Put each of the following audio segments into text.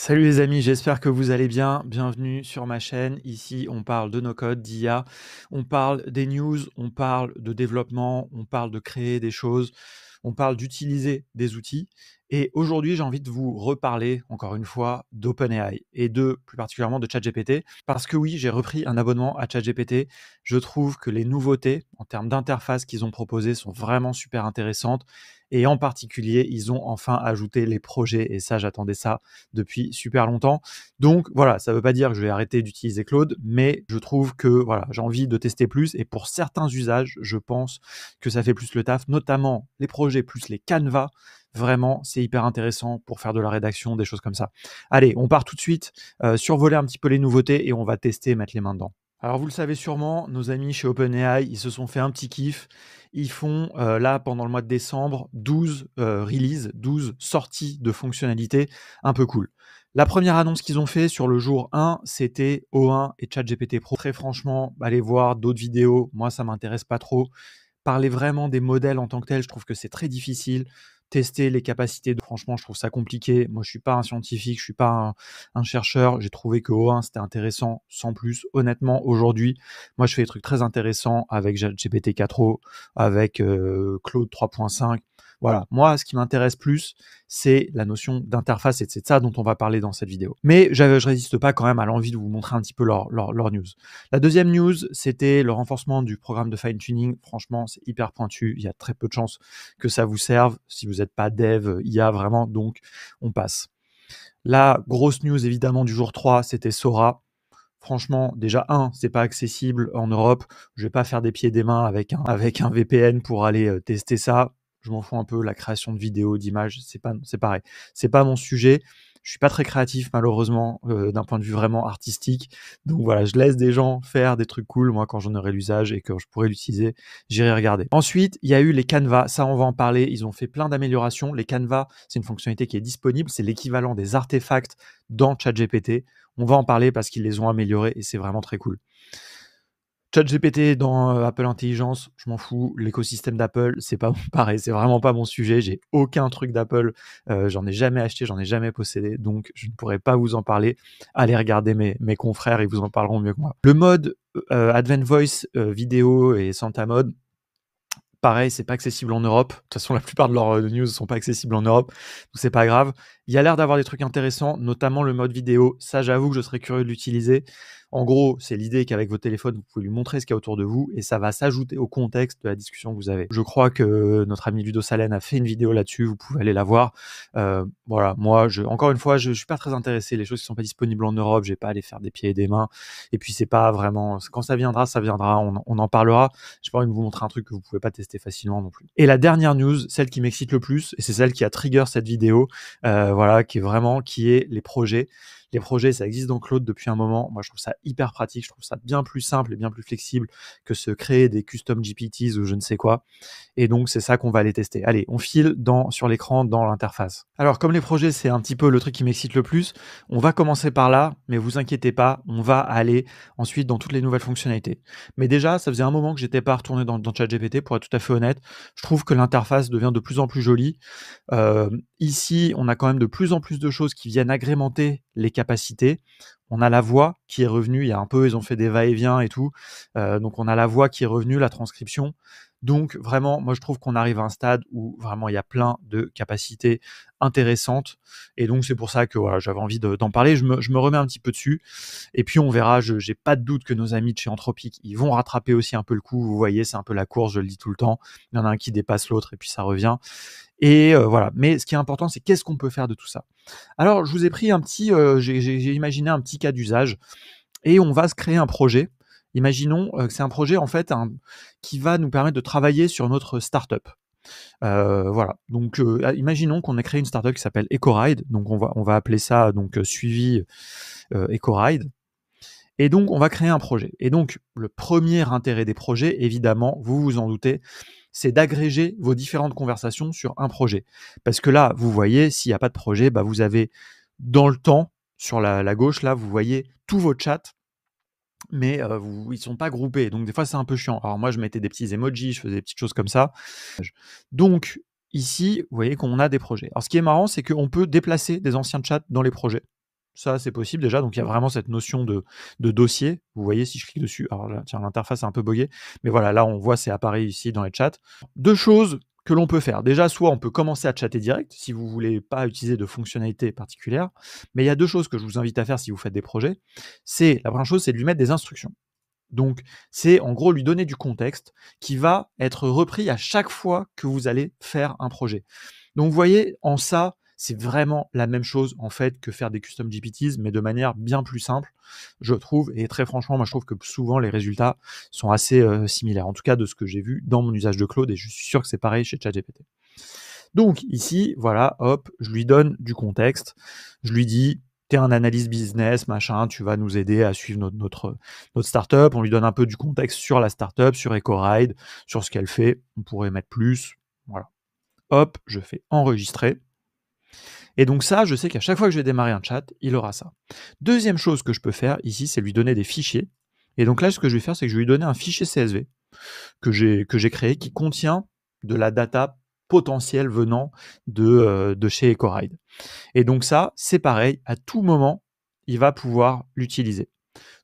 Salut les amis, j'espère que vous allez bien. Bienvenue sur ma chaîne. Ici, on parle de no-code, d'IA, on parle des news, on parle de développement, on parle de créer des choses, on parle d'utiliser des outils. Et aujourd'hui, j'ai envie de vous reparler, encore une fois, d'OpenAI et plus particulièrement de ChatGPT. Parce que oui, j'ai repris un abonnement à ChatGPT. Je trouve que les nouveautés en termes d'interface qu'ils ont proposées sont vraiment super intéressantes. Et en particulier, ils ont enfin ajouté les projets. Et ça, j'attendais ça depuis super longtemps. Donc voilà, ça ne veut pas dire que je vais arrêter d'utiliser Claude, mais je trouve que voilà, j'ai envie de tester plus. Et pour certains usages, je pense que ça fait plus le taf, notamment les projets plus les Canva. Vraiment, c'est hyper intéressant pour faire de la rédaction, des choses comme ça. Allez, on part tout de suite, survoler un petit peu les nouveautés et on va tester et mettre les mains dedans. Alors vous le savez sûrement, nos amis chez OpenAI, ils se sont fait un petit kiff. Ils font là, pendant le mois de décembre, 12 releases, 12 sorties de fonctionnalités un peu cool. La première annonce qu'ils ont fait sur le jour 1, c'était O1 et ChatGPT Pro. Très franchement, allez voir d'autres vidéos. Moi, ça m'intéresse pas trop. Parler vraiment des modèles en tant que tels, je trouve que c'est très difficile. Tester les capacités, franchement, je trouve ça compliqué. Moi, je suis pas un scientifique, je suis pas un chercheur. J'ai trouvé que O1, c'était intéressant sans plus. Honnêtement, aujourd'hui, moi, je fais des trucs très intéressants avec GPT 4o, avec Claude 3.5. Voilà, moi, ce qui m'intéresse plus, c'est la notion d'interface et c'est de ça dont on va parler dans cette vidéo. Mais je résiste pas quand même à l'envie de vous montrer un petit peu leur news. La deuxième news, c'était le renforcement du programme de fine-tuning. Franchement, c'est hyper pointu. Il y a très peu de chances que ça vous serve si vous n'êtes pas dev, IA vraiment, donc on passe. La grosse news évidemment du jour 3, c'était Sora. Franchement, déjà, c'est pas accessible en Europe. Je vais pas faire des pieds et des mains avec un VPN pour aller tester ça. Je m'en fous un peu. La création de vidéos, d'images, c'est pareil. C'est pas mon sujet. Je suis pas très créatif malheureusement d'un point de vue vraiment artistique. Donc voilà, je laisse des gens faire des trucs cool. Moi, quand j'en aurai l'usage et que je pourrai l'utiliser, j'irai regarder. Ensuite, il y a eu les Canva. Ça, on va en parler. Ils ont fait plein d'améliorations. Les Canva, c'est une fonctionnalité qui est disponible. C'est l'équivalent des artefacts dans ChatGPT. On va en parler parce qu'ils les ont améliorés et c'est vraiment très cool. ChatGPT dans Apple Intelligence, je m'en fous. L'écosystème d'Apple, c'est pas pareil, c'est vraiment pas mon sujet. J'ai aucun truc d'Apple, j'en ai jamais acheté, j'en ai jamais possédé, donc je ne pourrais pas vous en parler. Allez regarder mes confrères, ils vous en parleront mieux que moi. Le mode Advanced Voice vidéo et Santa Mode, pareil, c'est pas accessible en Europe. De toute façon, la plupart de leurs news sont pas accessibles en Europe, donc c'est pas grave. Il y a l'air d'avoir des trucs intéressants, notamment le mode vidéo. Ça, j'avoue que je serais curieux de l'utiliser. En gros, c'est l'idée qu'avec votre téléphone, vous pouvez lui montrer ce qu'il y a autour de vous et ça va s'ajouter au contexte de la discussion que vous avez. Je crois que notre ami Ludo Salen a fait une vidéo là-dessus, vous pouvez aller la voir. Voilà, moi, encore une fois, je suis pas très intéressé. Les choses qui sont pas disponibles en Europe, j'ai pas à aller faire des pieds et des mains. Et puis, c'est pas vraiment... Quand ça viendra, ça viendra, on en parlera. J'ai pas envie de vous montrer un truc que vous pouvez pas tester facilement non plus. Et la dernière news, celle qui m'excite le plus, et c'est celle qui a trigger cette vidéo, voilà, qui est les projets. Les projets, ça existe dans Claude depuis un moment. Moi, je trouve ça hyper pratique. Je trouve ça bien plus simple et bien plus flexible que se créer des custom GPTs ou je ne sais quoi. Et donc, c'est ça qu'on va aller tester. Allez, on file sur l'écran, dans l'interface. Alors, comme les projets, c'est un petit peu le truc qui m'excite le plus, on va commencer par là, mais vous inquiétez pas, on va aller ensuite dans toutes les nouvelles fonctionnalités. Mais déjà, ça faisait un moment que j'étais pas retourné dans ChatGPT, pour être tout à fait honnête. Je trouve que l'interface devient de plus en plus jolie. Ici, on a quand même de plus en plus de choses qui viennent agrémenter les capacités. On a la voix qui est revenue, ils ont fait des va-et-vient et tout. Donc on a la voix qui est revenue, la transcription. Donc vraiment, moi je trouve qu'on arrive à un stade où vraiment il y a plein de capacités intéressantes. Et donc c'est pour ça que voilà, j'avais envie d'en parler. Je me remets un petit peu dessus. Et puis on verra, j'ai pas de doute que nos amis de chez Anthropic, ils vont rattraper aussi un peu le coup. Vous voyez, c'est un peu la course, je le dis tout le temps. Il y en a un qui dépasse l'autre et puis ça revient. Et voilà. Mais ce qui est important, c'est qu'est-ce qu'on peut faire de tout ça. Alors, je vous ai pris j'ai imaginé un petit cas d'usage et on va se créer un projet. Imaginons que c'est un projet en fait qui va nous permettre de travailler sur notre startup. Voilà. Donc, imaginons qu'on ait créé une startup qui s'appelle EcoRide. Donc, on va appeler ça donc suivi EcoRide. Et donc, on va créer un projet. Et donc, le premier intérêt des projets, évidemment, vous vous en doutez, c'est d'agréger vos différentes conversations sur un projet. Parce que là, vous voyez, s'il n'y a pas de projet, vous avez dans le temps, sur la gauche, là, vous voyez tous vos chats, mais ils ne sont pas groupés. Donc, des fois, c'est un peu chiant. Alors, moi, je mettais des petits emojis, je faisais des petites choses comme ça. Donc, ici, vous voyez qu'on a des projets. Alors, ce qui est marrant, c'est qu'on peut déplacer des anciens chats dans les projets. Ça, c'est possible déjà. Donc, il y a vraiment cette notion de dossier. Vous voyez, si je clique dessus, alors là, tiens, l'interface est un peu buggée. Mais voilà, là, on voit, c'est apparu ici dans les chats. Deux choses que l'on peut faire. Déjà, soit on peut commencer à chatter direct, si vous ne voulez pas utiliser de fonctionnalités particulières. Mais il y a deux choses que je vous invite à faire si vous faites des projets. La première chose, c'est de lui mettre des instructions. Donc, c'est en gros lui donner du contexte qui va être repris à chaque fois que vous allez faire un projet. Donc, vous voyez, en ça, c'est vraiment la même chose en fait que faire des custom GPTs, mais de manière bien plus simple, je trouve. Et très franchement, moi, je trouve que souvent les résultats sont assez similaires. En tout cas, de ce que j'ai vu dans mon usage de Claude, et je suis sûr que c'est pareil chez ChatGPT. Donc ici, voilà, hop, je lui donne du contexte. Je lui dis, t'es un analyste business, machin, tu vas nous aider à suivre notre startup. On lui donne un peu du contexte sur la startup, sur EcoRide, sur ce qu'elle fait. On pourrait mettre plus. Voilà. Hop, je fais enregistrer. Et donc ça, je sais qu'à chaque fois que je vais démarrer un chat, il aura ça. Deuxième chose que je peux faire ici, c'est lui donner des fichiers. Et donc là, ce que je vais faire, c'est que je vais lui donner un fichier CSV que j'ai créé qui contient de la data potentielle venant de chez EcoRide. Et donc ça, c'est pareil, à tout moment, il va pouvoir l'utiliser.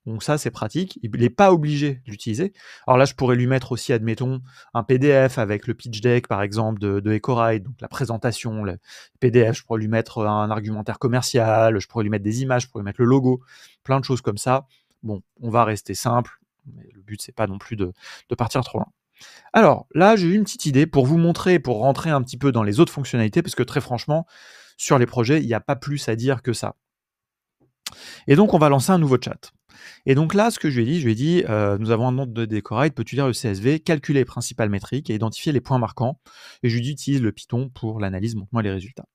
Donc ça, c'est pratique. Il n'est pas obligé de l'utiliser. Alors là, je pourrais lui mettre aussi, admettons, un PDF avec le pitch deck, par exemple, de EcoRide, donc la présentation, le PDF. Je pourrais lui mettre un argumentaire commercial, je pourrais lui mettre des images, je pourrais lui mettre le logo, plein de choses comme ça. Bon, on va rester simple, mais le but, c'est pas non plus de partir trop loin. Alors là, j'ai eu une petite idée pour vous montrer, pour rentrer un petit peu dans les autres fonctionnalités, parce que très franchement, sur les projets, il n'y a pas plus à dire que ça. Et donc, on va lancer un nouveau chat. Et donc là, ce que je lui ai dit, nous avons un nom de EcoRide, peux-tu lire le CSV, calculer les principales métriques et identifier les points marquants. Et je lui dis, utilise le Python pour l'analyse, montre-moi les résultats.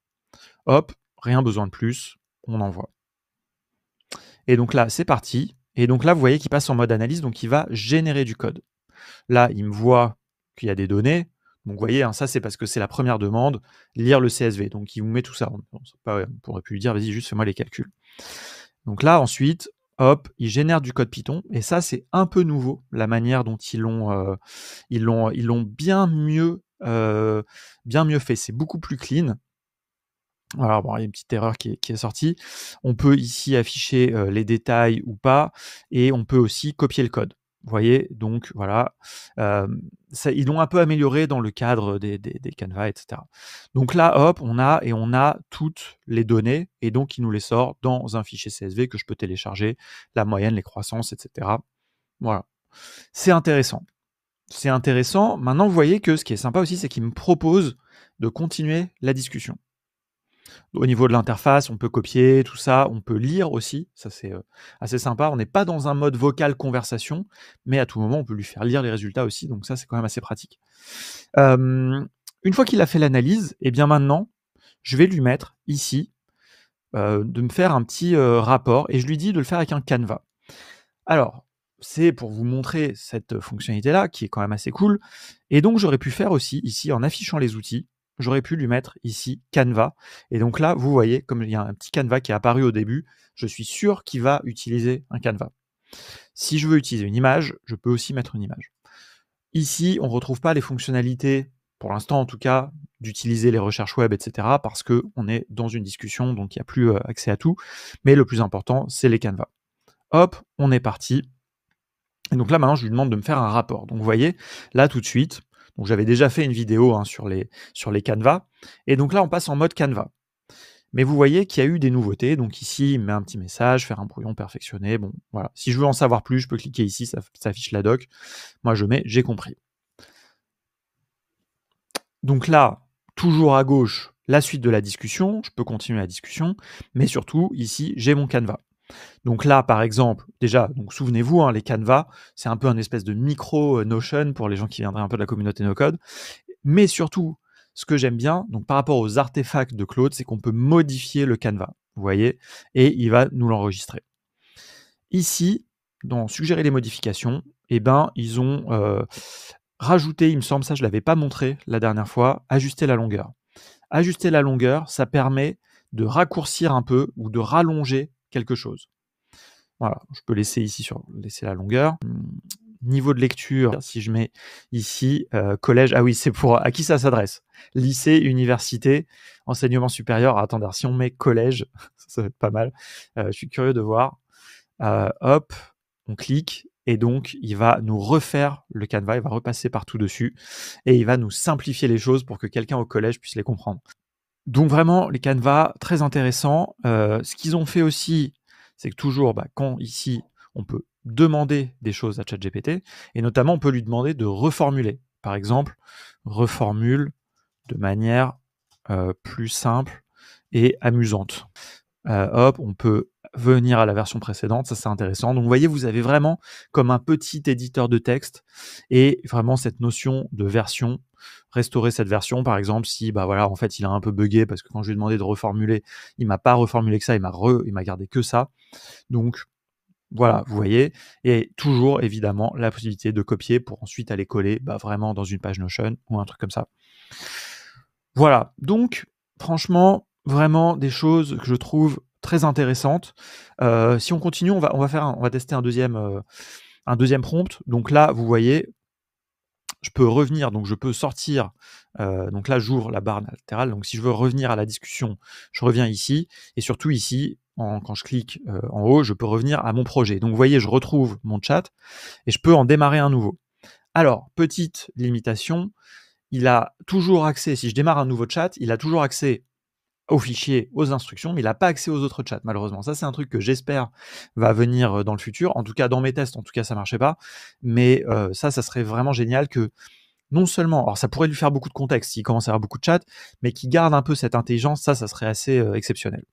Hop, rien besoin de plus, on envoie. Et donc là, c'est parti. Et donc là, vous voyez qu'il passe en mode analyse, donc il va générer du code. Là, il me voit qu'il y a des données. Donc, vous voyez, ça, c'est parce que c'est la première demande, lire le CSV. Donc, il vous met tout ça. On pourrait plus lui dire, vas-y, juste fais-moi les calculs. Donc là, ensuite, hop, il génère du code Python. Et ça, c'est un peu nouveau, la manière dont ils l'ont bien mieux fait. C'est beaucoup plus clean. Voilà, bon, il y a une petite erreur qui est sortie. On peut ici afficher les détails ou pas, et on peut aussi copier le code. Vous voyez, donc voilà, ils l'ont un peu amélioré dans le cadre des canevas, etc. Donc là, hop, on a toutes les données, et donc il nous les sort dans un fichier CSV que je peux télécharger, la moyenne, les croissances, etc. Voilà, c'est intéressant. C'est intéressant. Maintenant, vous voyez que ce qui est sympa aussi, c'est qu'il me propose de continuer la discussion. Au niveau de l'interface, on peut copier tout ça, on peut lire aussi, ça c'est assez sympa. On n'est pas dans un mode vocal conversation, mais à tout moment, on peut lui faire lire les résultats aussi, donc ça c'est quand même assez pratique. Une fois qu'il a fait l'analyse, et bien maintenant, je vais lui mettre ici, de me faire un petit rapport, et je lui dis de le faire avec un Canva. Alors, c'est pour vous montrer cette fonctionnalité-là, qui est quand même assez cool, et donc j'aurais pu faire aussi, ici, en affichant les outils, j'aurais pu lui mettre ici Canva. Et donc là, vous voyez, comme il y a un petit Canva qui est apparu au début, je suis sûr qu'il va utiliser un Canva. Si je veux utiliser une image, je peux aussi mettre une image. Ici, on ne retrouve pas les fonctionnalités, pour l'instant en tout cas, d'utiliser les recherches web, etc. parce qu'on est dans une discussion, donc il n'y a plus accès à tout. Mais le plus important, c'est les Canva. Hop, on est parti. Et donc là, maintenant, je lui demande de me faire un rapport. Donc vous voyez, là, tout de suite, donc j'avais déjà fait une vidéo sur les Canva. Et donc là, on passe en mode Canva. Mais vous voyez qu'il y a eu des nouveautés. Donc ici, il me met un petit message, faire un brouillon perfectionné. Bon, voilà. Si je veux en savoir plus, je peux cliquer ici, ça affiche la doc. Moi, je mets « J'ai compris ». Donc là, toujours à gauche, la suite de la discussion. Je peux continuer la discussion. Mais surtout, ici, j'ai mon Canva. Donc là, par exemple, déjà, donc souvenez-vous, les Canva, c'est un peu un espèce de micro Notion pour les gens qui viendraient un peu de la communauté no-code. Mais surtout, ce que j'aime bien, donc par rapport aux artefacts de Claude, c'est qu'on peut modifier le Canva, vous voyez, et il va nous l'enregistrer. Ici, dans suggérer les modifications, ils ont rajouté, il me semble, ça je ne l'avais pas montré la dernière fois, ajuster la longueur. Ajuster la longueur, ça permet de raccourcir un peu ou de rallonger quelque chose. Voilà, je peux laisser ici laisser la longueur. niveau de lecture, si je mets ici collège, ah oui, c'est pour à qui ça s'adresse? Lycée, université, enseignement supérieur. Ah, attendez, si on met collège, ça va être pas mal. Je suis curieux de voir. Hop, on clique et donc il va nous refaire le canevas, il va repasser partout dessus et il va nous simplifier les choses pour que quelqu'un au collège puisse les comprendre. Donc vraiment, les canevas, très intéressants. Ce qu'ils ont fait aussi, c'est que toujours, quand ici, on peut demander des choses à ChatGPT, et notamment, on peut lui demander de reformuler. Par exemple, reformule de manière plus simple et amusante. Hop, on peut venir à la version précédente, ça c'est intéressant. Donc vous voyez, vous avez vraiment comme un petit éditeur de texte et vraiment cette notion de version, restaurer cette version par exemple si voilà, en fait il a un peu buggé parce que quand je lui ai demandé de reformuler, il m'a pas reformulé que ça, il m'a gardé que ça. Donc voilà, vous voyez, et toujours évidemment la possibilité de copier pour ensuite aller coller vraiment dans une page Notion ou un truc comme ça. Voilà, donc franchement, vraiment des choses que je trouve très intéressantes. Si on continue, on va tester un deuxième prompt. Donc là, vous voyez, je peux revenir, donc je peux sortir. Donc là, j'ouvre la barre latérale. Donc si je veux revenir à la discussion, je reviens ici. Et surtout ici, quand je clique en haut, je peux revenir à mon projet. Donc vous voyez, je retrouve mon chat et je peux en démarrer un nouveau. Alors, petite limitation, il a toujours accès, si je démarre un nouveau chat, il a toujours accès aux fichiers, aux instructions, mais il n'a pas accès aux autres chats, malheureusement. Ça, c'est un truc que j'espère va venir dans le futur. En tout cas, dans mes tests, ça marchait pas. Mais ça serait vraiment génial que non seulement, alors ça pourrait lui faire beaucoup de contexte s'il commence à avoir beaucoup de chats, mais qu'il garde un peu cette intelligence, ça serait assez exceptionnel.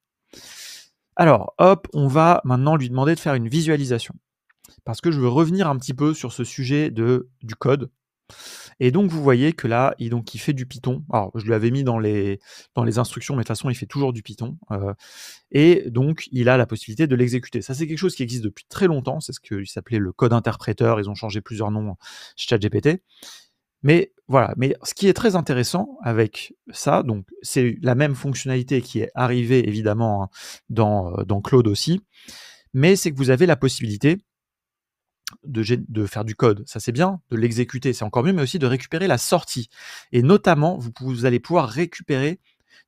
Alors, hop, on va maintenant lui demander de faire une visualisation. Parce que je veux revenir un petit peu sur ce sujet du code. Et donc, vous voyez que là, il fait du Python. Alors, je lui avais mis dans les instructions, mais de toute façon, il fait toujours du Python. Et donc, il a la possibilité de l'exécuter. Ça, c'est quelque chose qui existe depuis très longtemps. C'est ce qu'il s'appelait le code interpréteur. Ils ont changé plusieurs noms chez ChatGPT. Mais voilà. Mais ce qui est très intéressant avec ça, donc c'est la même fonctionnalité qui est arrivée évidemment dans Claude aussi, mais c'est que vous avez la possibilité de faire du code, ça c'est bien, de l'exécuter, c'est encore mieux, mais aussi de récupérer la sortie. Et notamment, vous allez pouvoir récupérer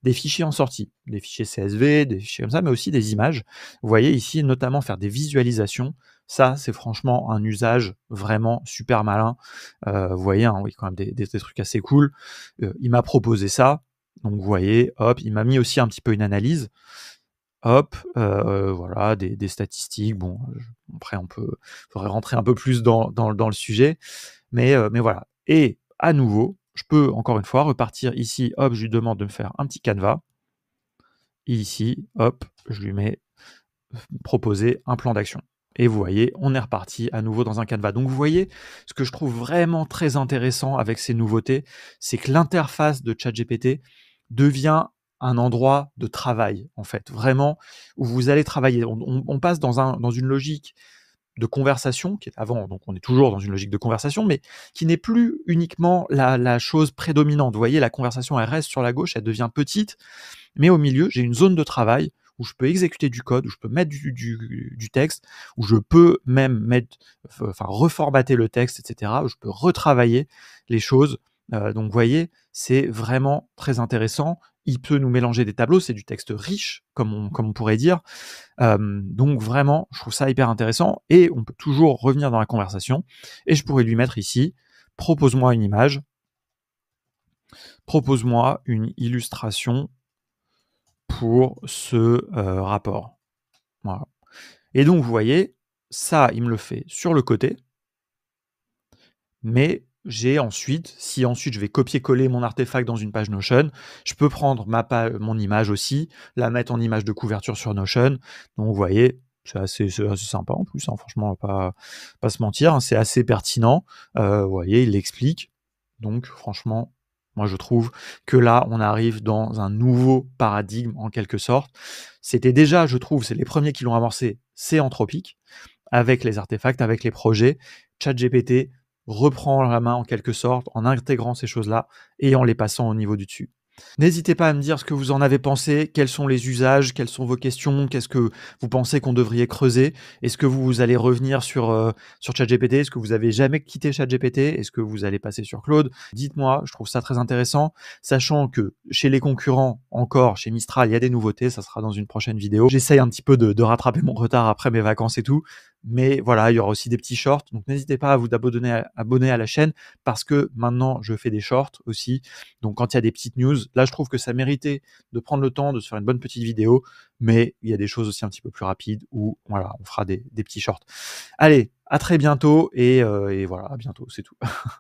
des fichiers en sortie, des fichiers CSV, des fichiers comme ça, mais aussi des images. Vous voyez ici, notamment faire des visualisations. Ça, c'est franchement un usage vraiment super malin. Vous voyez, oui, quand même des trucs assez cool. Il m'a proposé ça. Donc, vous voyez, hop, il m'a mis aussi un petit peu une analyse. Hop, voilà, des statistiques. Bon, après, faudrait rentrer un peu plus dans le sujet. Mais voilà. Et à nouveau, je peux encore une fois repartir ici. Hop, je lui demande de me faire un petit canevas. Et ici, hop, je lui mets proposer un plan d'action. Et vous voyez, on est reparti à nouveau dans un canevas. Donc vous voyez, ce que je trouve vraiment très intéressant avec ces nouveautés, c'est que l'interface de ChatGPT devient un endroit de travail, en fait, vraiment, où vous allez travailler. On passe dans une logique de conversation, qui est avant, donc on est toujours dans une logique de conversation, mais qui n'est plus uniquement la chose prédominante. Vous voyez, la conversation, elle reste sur la gauche, elle devient petite, mais au milieu, j'ai une zone de travail où je peux exécuter du code, où je peux mettre du texte, où je peux même reformater le texte, etc., où je peux retravailler les choses. Donc, vous voyez, c'est vraiment très intéressant. Il peut nous mélanger des tableaux, c'est du texte riche, comme on pourrait dire. Donc, vraiment, je trouve ça hyper intéressant. Et on peut toujours revenir dans la conversation. Et je pourrais lui mettre ici, propose-moi une image, propose-moi une illustration pour ce rapport. Voilà. Et donc, vous voyez, ça, il me le fait sur le côté. Mais j'ai ensuite, si ensuite je vais copier-coller mon artefact dans une page Notion, je peux prendre mon image aussi, la mettre en image de couverture sur Notion. Donc, vous voyez, c'est assez sympa en plus, hein, franchement, on va pas se mentir, hein, c'est assez pertinent. Vous voyez, il l'explique. Donc, franchement, moi, je trouve que là, on arrive dans un nouveau paradigme, en quelque sorte. C'était déjà, je trouve, c'est les premiers qui l'ont amorcé, c'est Anthropic, avec les artefacts, avec les projets. ChatGPT reprend la main, en quelque sorte, en intégrant ces choses-là et en les passant au niveau du dessus. N'hésitez pas à me dire ce que vous en avez pensé, quels sont les usages, quelles sont vos questions, qu'est-ce que vous pensez qu'on devrait creuser? Est-ce que vous allez revenir sur ChatGPT? Est-ce que vous avez jamais quitté ChatGPT? Est-ce que vous allez passer sur Claude? Dites-moi, je trouve ça très intéressant, sachant que chez les concurrents, encore, chez Mistral, il y a des nouveautés, ça sera dans une prochaine vidéo. J'essaye un petit peu de rattraper mon retard après mes vacances et tout, mais voilà, il y aura aussi des petits shorts, donc n'hésitez pas à vous abonner à la chaîne parce que maintenant, je fais des shorts aussi. Donc, quand il y a des petites news, là, je trouve que ça méritait de prendre le temps de se faire une bonne petite vidéo, mais il y a des choses aussi un petit peu plus rapides où, voilà, on fera des petits shorts. Allez, à très bientôt et voilà, à bientôt, c'est tout.